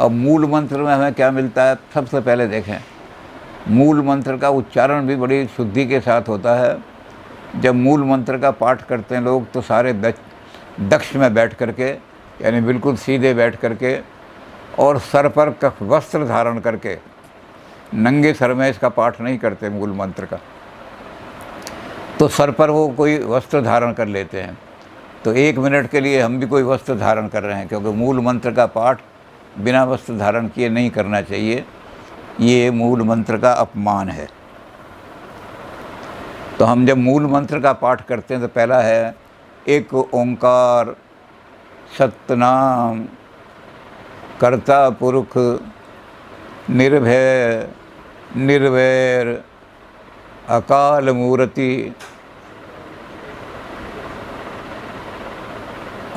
अब मूल मंत्र में हमें क्या मिलता है, सबसे पहले देखें, मूल मंत्र का उच्चारण भी बड़ी शुद्धि के साथ होता है। जब मूल मंत्र का पाठ करते हैं लोग तो सारे दक्ष में बैठ करके, यानी बिल्कुल सीधे बैठ करके, और सर पर वस्त्र धारण करके, नंगे सर में इसका पाठ नहीं करते मूल मंत्र का, तो सर पर वो कोई वस्त्र धारण कर लेते हैं। तो 1 मिनट के लिए हम भी कोई वस्त्र धारण कर रहे हैं, क्योंकि मूल मंत्र का पाठ बिना वस्त्र धारण किए नहीं करना चाहिए। ये मूल मंत्र का अपमान है। तो हम जब मूल मंत्र का पाठ करते हैं तो पहला है एक ओंकार सतनाम कर्ता पुरुष निर्भय निर्वैर अकाल मूर्ति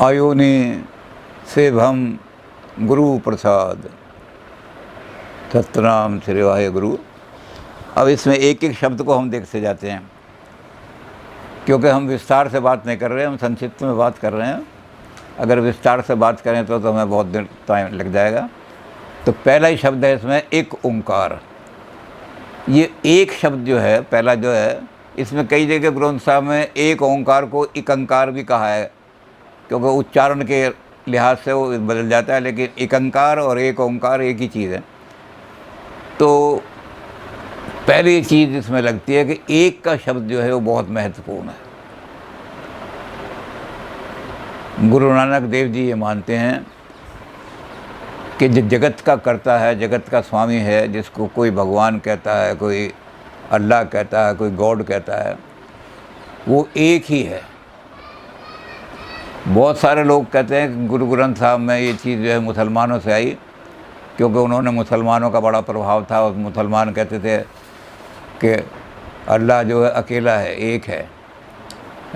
आयोनि सेभम गुरु प्रसाद। सतनाम श्री वाहे गुरु। अब इसमें एक एक शब्द को हम देखते जाते हैं, क्योंकि हम विस्तार से बात नहीं कर रहे हैं, हम संक्षिप्त में बात कर रहे हैं। अगर विस्तार से बात करें तो हमें बहुत देर टाइम लग जाएगा। तो पहला ही शब्द है इसमें एक ओंकार। ये एक शब्द जो है पहला जो है, इसमें कई जगह ग्रंथ साहब में एक ओंकार को इकंकार भी कहा है, क्योंकि उच्चारण के लिहाज से वो बदल जाता है, लेकिन इकंकार और एक ओंकार एक ही चीज़ है। तो पहली चीज़ इसमें लगती है कि एक का शब्द जो है वो बहुत महत्वपूर्ण है। गुरु नानक देव जी ये मानते हैं कि जो जगत का कर्ता है, जगत का स्वामी है, जिसको कोई भगवान कहता है, कोई अल्लाह कहता है, कोई गॉड कहता है, वो एक ही है। बहुत सारे लोग कहते हैं कि गुरु ग्रंथ साहब में ये चीज़ जो है मुसलमानों से आई, क्योंकि उन्होंने मुसलमानों का बड़ा प्रभाव था और मुसलमान कहते थे कि अल्लाह जो है अकेला है, एक है,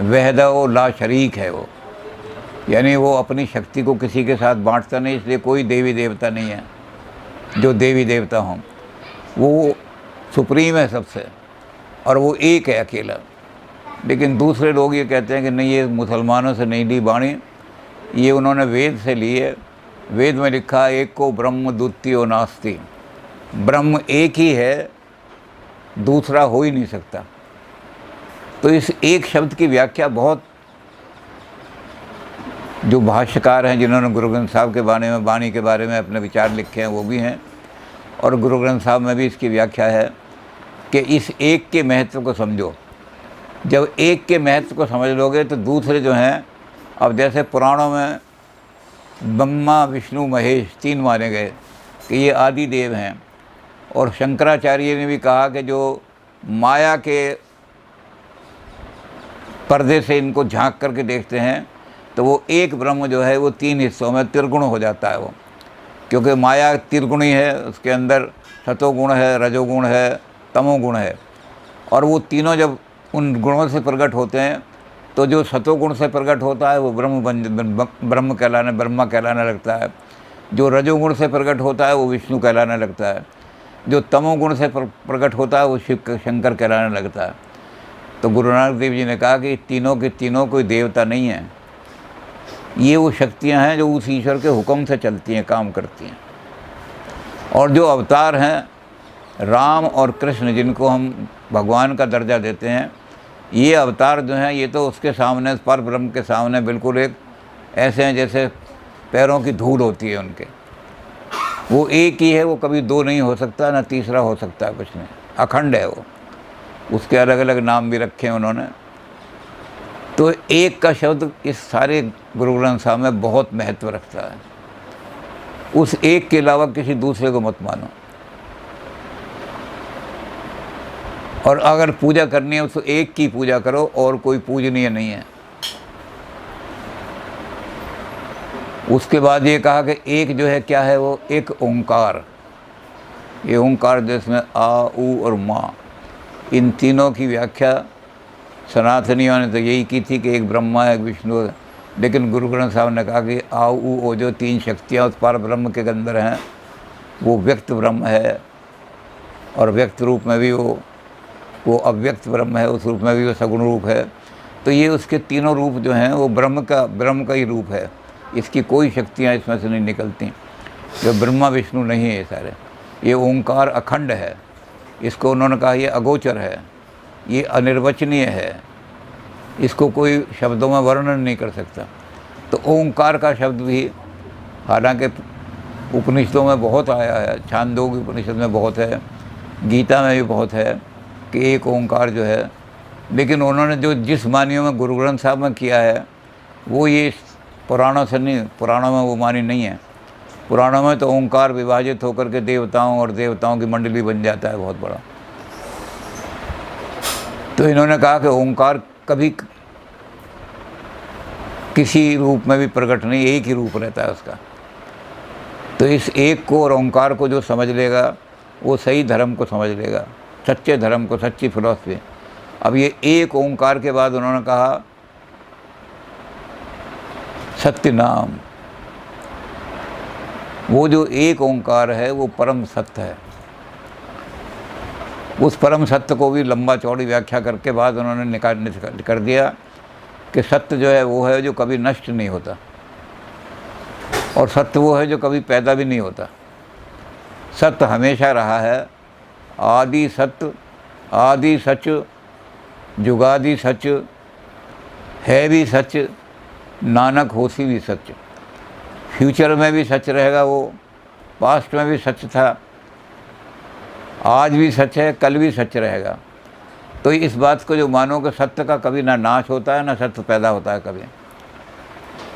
वहदहु ला शरीक है वो, यानी वो अपनी शक्ति को किसी के साथ बांटता नहीं, इसलिए कोई देवी देवता नहीं है जो देवी देवता हों। वो सुप्रीम है सबसे, और वो एक है अकेला। लेकिन दूसरे लोग ये कहते हैं कि नहीं, ये मुसलमानों से नहीं ली बाणी, ये उन्होंने वेद से ली है। वेद में लिखा है एक को ब्रह्म द्वितीयो नास्ति, ब्रह्म एक ही है, दूसरा हो ही नहीं सकता। तो इस एक शब्द की व्याख्या बहुत, जो भाष्यकार हैं जिन्होंने गुरु ग्रंथ साहब के बारे में, बाणी के बारे में अपने विचार लिखे हैं, वो भी हैं, और गुरु ग्रंथ साहब में भी इसकी व्याख्या है कि इस एक के महत्व को समझो। जब एक के महत्व को समझ लोगे तो दूसरे जो हैं, अब जैसे पुराणों में ब्रह्मा विष्णु महेश 3 माने गए कि ये आदि देव हैं, और शंकराचार्य ने भी कहा कि जो माया के पर्दे से इनको झांक करके देखते हैं तो वो एक ब्रह्म जो है वो 3 हिस्सों में त्रिगुण हो जाता है वो, क्योंकि माया त्रिगुणी है, उसके अंदर सतोगुण है, रजोगुण है, तमोगुण है, और वो तीनों जब उन गुणों से प्रकट होते हैं तो जो सतोगुण से प्रकट होता है वो ब्रह्मा कहलाने लगता है, जो रजोगुण से प्रकट होता है वो विष्णु कहलाने लगता है, जो तमोगुण से प्रकट होता है वो शिव शंकर कहलाने लगता है। तो गुरु नानक देव जी ने कहा कि तीनों के तीनों कोई देवता नहीं है, ये वो शक्तियां हैं जो उस ईश्वर के हुक्म से चलती हैं, काम करती हैं। और जो अवतार हैं राम और कृष्ण, जिनको हम भगवान का दर्जा देते हैं, ये अवतार जो हैं ये तो उसके सामने, पर ब्रह्म के सामने बिल्कुल एक ऐसे हैं जैसे पैरों की धूल होती है उनके। वो एक ही है, वो कभी 2 नहीं हो सकता, ना तीसरा हो सकता, कुछ नहीं, अखंड है वो। उसके अलग अलग नाम भी रखे हैं उन्होंने। तो एक का शब्द इस सारे गुरु ग्रंथ साहब में बहुत महत्व रखता है। उस एक के अलावा किसी दूसरे को मत मानो, और अगर पूजा करनी है तो एक की पूजा करो, और कोई पूजनीय नहीं है। उसके बाद ये कहा कि एक जो है क्या है, वो एक ओंकार। ये ओंकार जिसमें आ, ऊ और माँ, इन तीनों की व्याख्या सनातनियों ने तो यही की थी कि एक ब्रह्मा है, एक विष्णु है। लेकिन गुरु ग्रंथ साहब ने कहा कि आ, ऊ, ओ जो 3 शक्तियाँ उस पार ब्रह्म के अंदर हैं, वो व्यक्त ब्रह्म है, और व्यक्त रूप में भी वो अव्यक्त ब्रह्म है, उस रूप में भी वो सगुण रूप है। तो ये उसके तीनों रूप जो हैं वो ब्रह्म का ही रूप है। इसकी कोई शक्तियाँ इसमें से नहीं निकलती। जो ब्रह्मा विष्णु नहीं है ये सारे। ये ओंकार अखंड है, इसको उन्होंने कहा ये अगोचर है, ये अनिर्वचनीय है, इसको कोई शब्दों में वर्णन नहीं कर सकता। तो ओंकार का शब्द भी हालांकि उपनिषदों में बहुत आया है, छांदोग्य उपनिषद में बहुत है, गीता में भी बहुत है कि एक ओंकार जो है, लेकिन उन्होंने जो जिस मानियों में गुरु ग्रंथ साहब में किया है वो ये पुराणों से नहीं, पुराणों में वो मानी नहीं है। पुराणों में तो ओंकार विभाजित होकर के देवताओं और देवताओं की मंडली बन जाता है बहुत बड़ा। तो इन्होंने कहा कि ओंकार कभी किसी रूप में भी प्रकट नहीं, एक ही रूप रहता है उसका। तो इस एक को और ओंकार को जो समझ लेगा वो सही धर्म को समझ लेगा, सच्चे धर्म को, सच्ची फिलॉसफी। अब ये एक ओंकार के बाद उन्होंने कहा सत्य नाम, वो जो एक ओंकार है वो परम सत्य है। उस परम सत्य को भी लंबा चौड़ी व्याख्या करके बाद उन्होंने निकाल कर दिया कि सत्य जो है वो है जो कभी नष्ट नहीं होता, और सत्य वो है जो कभी पैदा भी नहीं होता। सत्य हमेशा रहा है, आदि सत्य, आदि सच, जुगादि सच, है भी सच, नानक होसी भी सच। फ्यूचर में भी सच रहेगा वो, पास्ट में भी सच था, आज भी सच है, कल भी सच रहेगा। तो इस बात को जो मानो कि सत्य का कभी ना नाश होता है ना सत्य पैदा होता है कभी।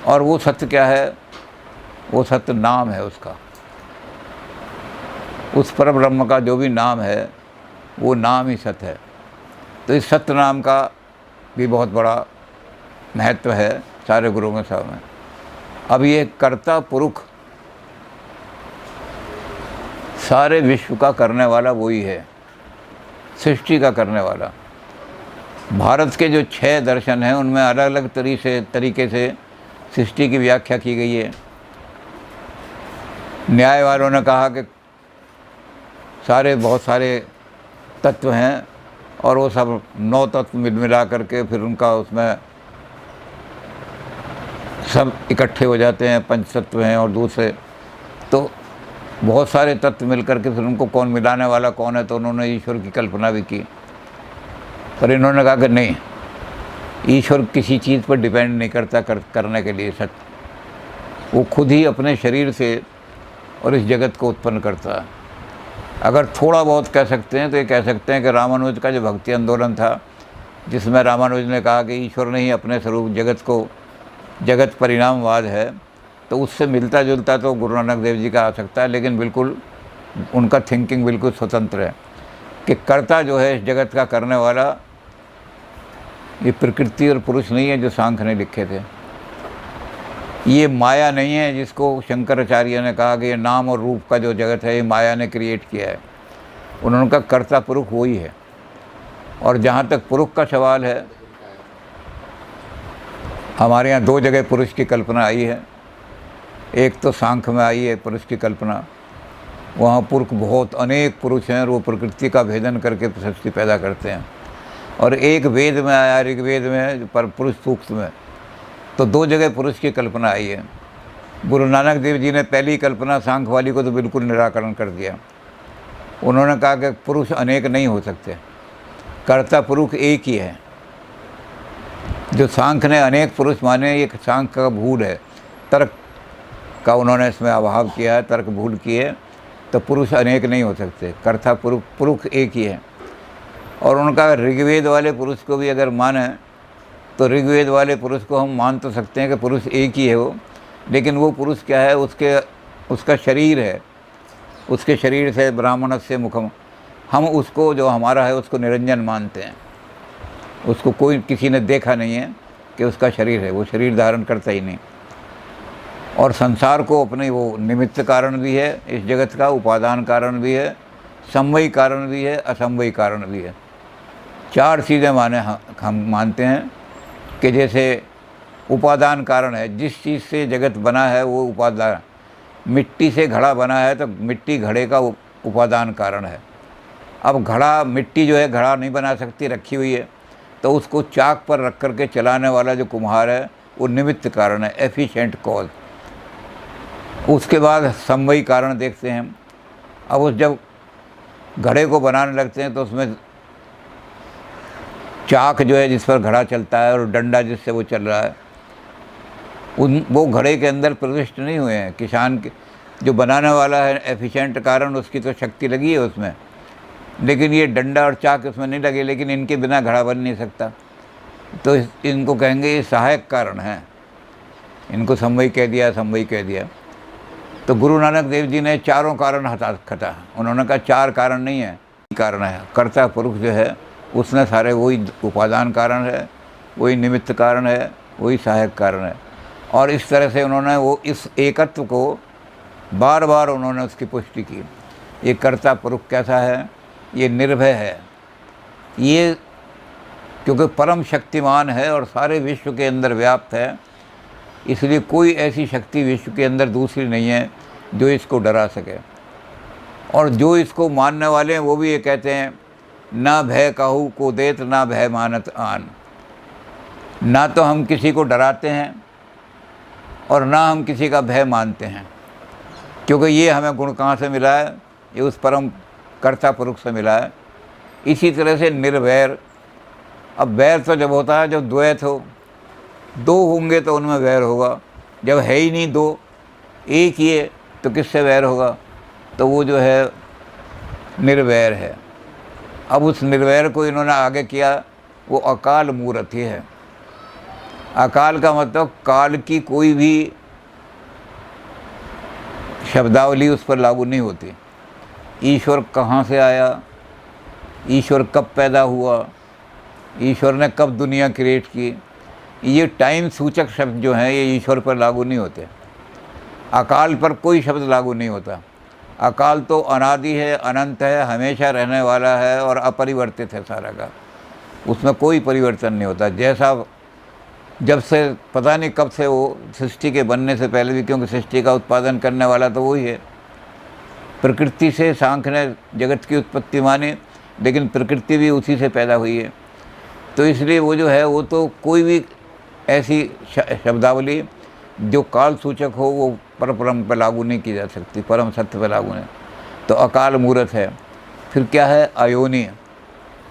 और वो सत्य क्या है? वो सत्य नाम है उसका। उस परब्रह्म का जो भी नाम है वो नाम ही सत्य है। तो इस सत्य नाम का भी बहुत बड़ा महत्व है सारे गुरुओं के सामने। अब ये कर्ता पुरुष सारे विश्व का करने वाला वही है, सृष्टि का करने वाला। भारत के जो 6 दर्शन हैं उनमें अलग अलग तरीके से सृष्टि की व्याख्या की गई है। न्याय वालों ने कहा कि बहुत सारे तत्व हैं और वो सब 9 तत्व मिला करके फिर उनका उसमें सब इकट्ठे हो जाते हैं, पंच तत्व हैं। और दूसरे तो बहुत सारे तत्व मिलकर के फिर उनको कौन मिलाने वाला कौन है, तो उन्होंने ईश्वर की कल्पना भी की। पर इन्होंने कहा कि नहीं, ईश्वर किसी चीज़ पर डिपेंड नहीं करता करने के लिए सत्य। वो खुद ही अपने शरीर से और इस जगत को उत्पन्न करता है। अगर थोड़ा बहुत कह सकते हैं तो ये कह सकते हैं कि रामानुज का जो भक्ति आंदोलन था, जिसमें रामानुज ने कहा कि ईश्वर नहीं अपने स्वरूप जगत परिणामवाद है, तो उससे मिलता जुलता तो गुरु नानक देव जी का आ सकता है, लेकिन बिल्कुल उनका थिंकिंग बिल्कुल स्वतंत्र है कि कर्ता जो है इस जगत का करने वाला ये प्रकृति और पुरुष नहीं है जो सांख्य ने लिखे थे। ये माया नहीं है जिसको शंकराचार्य ने कहा कि ये नाम और रूप का जो जगत है ये माया ने क्रिएट किया है। उन्होंने कहा कर्ता पुरुष वही है। और जहाँ तक पुरुष का सवाल है, हमारे यहाँ 2 जगह पुरुष की कल्पना आई है। एक तो सांख्य में आई है पुरुष की कल्पना, वहाँ पुरुष बहुत अनेक पुरुष हैं और वो प्रकृति का भेदन करके सृष्टि पैदा करते हैं। और एक वेद में आया, ऋग्वेद में पर पुरुष सूक्त में, तो 2 जगह पुरुष की कल्पना आई है। गुरु नानक देव जी ने पहली कल्पना सांख्य वाली को तो बिल्कुल निराकरण कर दिया। उन्होंने कहा कि पुरुष अनेक नहीं हो सकते, कर्ता पुरुष एक ही है। जो सांख्य ने अनेक पुरुष माने, ये सांख्य का भूल है, तर्क का उन्होंने इसमें अभाव किया है, तर्क भूल किए। तो पुरुष अनेक नहीं हो सकते, कर्ता पुरुष एक ही है। और उनका ऋग्वेद वाले पुरुष को भी अगर माने तो ऋग्वेद वाले पुरुष को हम मान तो सकते हैं कि पुरुष एक ही है वो, लेकिन वो पुरुष क्या है, उसका शरीर है, उसके शरीर से ब्राह्मण से मुखम, हम उसको जो हमारा है उसको निरंजन मानते हैं। उसको कोई किसी ने देखा नहीं है कि उसका शरीर है, वो शरीर धारण करता ही नहीं। और संसार को अपने वो निमित्त कारण भी है, इस जगत का उपादान कारण भी है, समवयी कारण भी है, असमवयी कारण भी है। 4 चीज़ें हम मानते हैं कि जैसे उपादान कारण है, जिस चीज़ से जगत बना है वो उपादान। मिट्टी से घड़ा बना है तो मिट्टी घड़े का उपादान कारण है। अब घड़ा, मिट्टी जो है घड़ा नहीं बना सकती, रखी हुई है, तो उसको चाक पर रख कर के चलाने वाला जो कुम्हार है वो निमित्त कारण है, एफिशिएंट कॉज। उसके बाद समवायी कारण देखते हैं। अब उस जब घड़े को बनाने लगते हैं तो उसमें चाक जो है जिस पर घड़ा चलता है और डंडा जिससे वो चल रहा है, वो घड़े के अंदर प्रविष्ट नहीं हुए हैं। किसान के जो बनाने वाला है एफिशिएंट कारण, उसकी तो शक्ति लगी है उसमें, लेकिन ये डंडा और चाक उसमें नहीं लगे, लेकिन इनके बिना घड़ा बन नहीं सकता। तो इनको कहेंगे ये सहायक कारण हैं। इनको समवायी कह दिया, समवायी कह दिया। तो गुरु नानक देव जी ने चारों कारण हटा खटा। उन्होंने कहा चार कारण नहीं है, कारण है। कर्ता पुरुष जो है उसने सारे वही उपादान कारण है, वही निमित्त कारण है, वही सहायक कारण है। और इस तरह से उन्होंने वो इस एकत्व को बार बार उन्होंने उसकी पुष्टि की। ये कर्ता पुरुष कैसा है? ये निर्भय है, ये क्योंकि परम शक्तिमान है और सारे विश्व के अंदर व्याप्त है, इसलिए कोई ऐसी शक्ति विश्व के अंदर दूसरी नहीं है जो इसको डरा सके। और जो इसको मानने वाले हैं वो भी ये कहते हैं, ना भय काहू को देत, ना भय मानत आन। ना तो हम किसी को डराते हैं और ना हम किसी का भय मानते हैं, क्योंकि ये हमें गुण कहाँ से मिला है? ये उस परम कर्ता पुरुष से मिला है। इसी तरह से निर्वैर। अब वैर तो जब होता है जब द्वैत हो, दो होंगे तो उनमें वैर होगा। जब है ही नहीं दो, एक ही है, तो किससे वैर होगा? तो वो जो है निर्वैर है। अब उस निर्वैर को इन्होंने आगे किया, वो अकाल मूर्त ही है। अकाल का मतलब काल की कोई भी शब्दावली उस पर लागू नहीं होती। ईश्वर कहाँ से आया, ईश्वर कब पैदा हुआ, ईश्वर ने कब दुनिया क्रिएट की, ये टाइम सूचक शब्द जो हैं ये ईश्वर पर लागू नहीं होते। अकाल पर कोई शब्द लागू नहीं होता। अकाल तो अनादि है, अनंत है, हमेशा रहने वाला है और अपरिवर्तित है सारा का। उसमें कोई परिवर्तन नहीं होता। जैसा जब से पता नहीं कब से वो सृष्टि के बनने से पहले भी, क्योंकि सृष्टि का उत्पादन करने वाला तो वही है। प्रकृति से सांख्य ने जगत की उत्पत्ति मानी, लेकिन प्रकृति भी उसी से पैदा हुई है। तो इसलिए वो जो है वो तो कोई भी ऐसी शब्दावली जो काल सूचक हो वो परब्रह्म पर लागू नहीं की जा सकती, परम सत्य पर लागू नहीं। तो अकाल मूर्त है। फिर क्या है? अयोनि।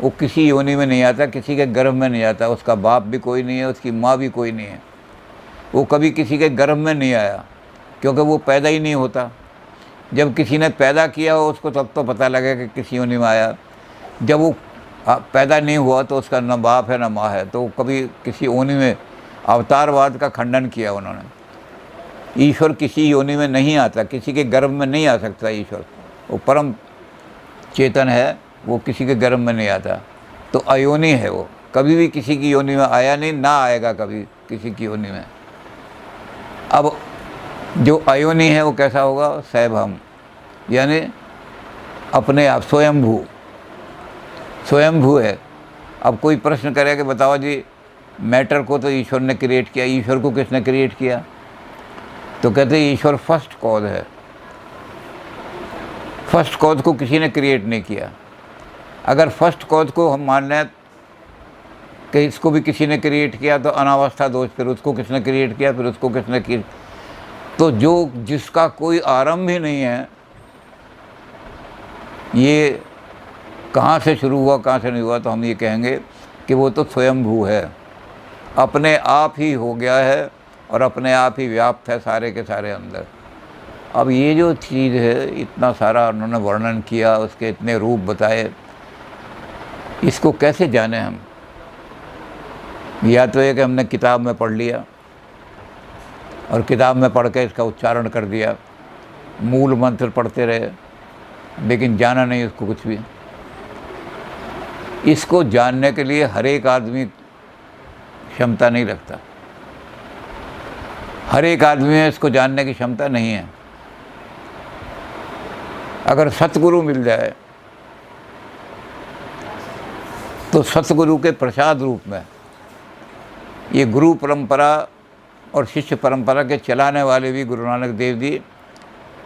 वो किसी योनि में नहीं आता, किसी के गर्भ में नहीं आता। उसका बाप भी कोई नहीं है, उसकी माँ भी कोई नहीं है। वो कभी किसी के गर्भ में नहीं आया, क्योंकि वो पैदा ही नहीं होता। जब किसी ने पैदा किया हो उसको तब तो पता लगे कि किसी योनि में आया। जब वो पैदा नहीं हुआ तो उसका न बाप है न माँ है, तो कभी किसी योनि में अवतारवाद का खंडन किया उन्होंने। ईश्वर किसी योनि में नहीं आता, किसी के गर्भ में नहीं आ सकता ईश्वर। वो परम चेतन है, वो किसी के गर्भ में नहीं आता। तो अयोनि है वो, कभी भी किसी की योनि में आया नहीं, ना आएगा कभी किसी की योनि में। अब जो अयोनि है वो कैसा होगा? सैभम, यानी अपने आप स्वयंभू। स्वयंभू है। अब कोई प्रश्न करे कि बताओ जी, मैटर को तो ईश्वर ने क्रिएट किया, ईश्वर को किसने क्रिएट किया? तो कहते हैं ईश्वर फर्स्ट कॉज है। फर्स्ट कॉज को किसी ने क्रिएट नहीं किया। अगर फर्स्ट कॉज को हम मान लें कि इसको भी किसी ने क्रिएट किया तो अनावस्था दोष, फिर उसको किसने क्रिएट किया, फिर उसको किसने किया? तो जो जिसका कोई आरंभ ही नहीं है, ये कहाँ से शुरू हुआ कहाँ से नहीं हुआ, तो हम ये कहेंगे कि वो तो स्वयंभू है, अपने आप ही हो गया है और अपने आप ही व्याप्त है सारे के सारे अंदर। अब ये जो चीज़ है, इतना सारा उन्होंने वर्णन किया, उसके इतने रूप बताए, इसको कैसे जाने हम? या तो ये कि हमने किताब में पढ़ लिया और किताब में पढ़ के इसका उच्चारण कर दिया, मूल मंत्र पढ़ते रहे, लेकिन जाना नहीं उसको कुछ भी। इसको जानने के लिए हर एक आदमी क्षमता नहीं रखता, हर एक आदमी में इसको जानने की क्षमता नहीं है। अगर सतगुरु मिल जाए तो सतगुरु के प्रसाद रूप में, ये गुरु परंपरा और शिष्य परंपरा के चलाने वाले भी गुरु नानक देव जी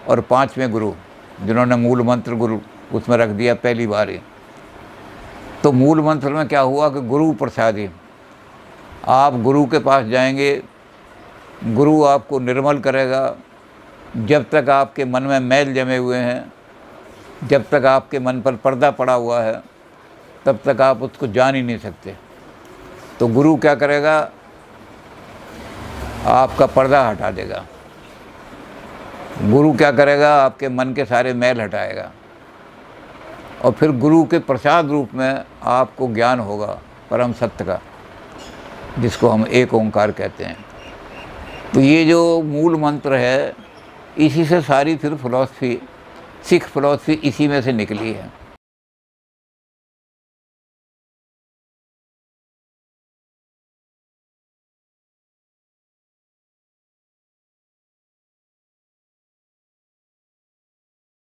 और 5वें गुरु जिन्होंने मूल मंत्र गुरु उसमें रख दिया पहली बार ही। तो मूल मंत्र में क्या हुआ कि गुरु प्रसादी, आप गुरु के पास जाएंगे, गुरु आपको निर्मल करेगा, जब तक आपके मन में मैल जमे हुए हैं, जब तक आपके मन पर पर्दा पड़ा हुआ है, तब तक आप उसको जान ही नहीं सकते। तो गुरु क्या करेगा, आपका पर्दा हटा देगा। गुरु क्या करेगा, आपके मन के सारे मैल हटाएगा, और फिर गुरु के प्रसाद रूप में आपको ज्ञान होगा परम सत्य का, जिसको हम एक ओंकार कहते हैं। तो ये जो मूल मंत्र है, इसी से सारी फिर फिलॉसफी, सिख फिलॉसफी इसी में से निकली है।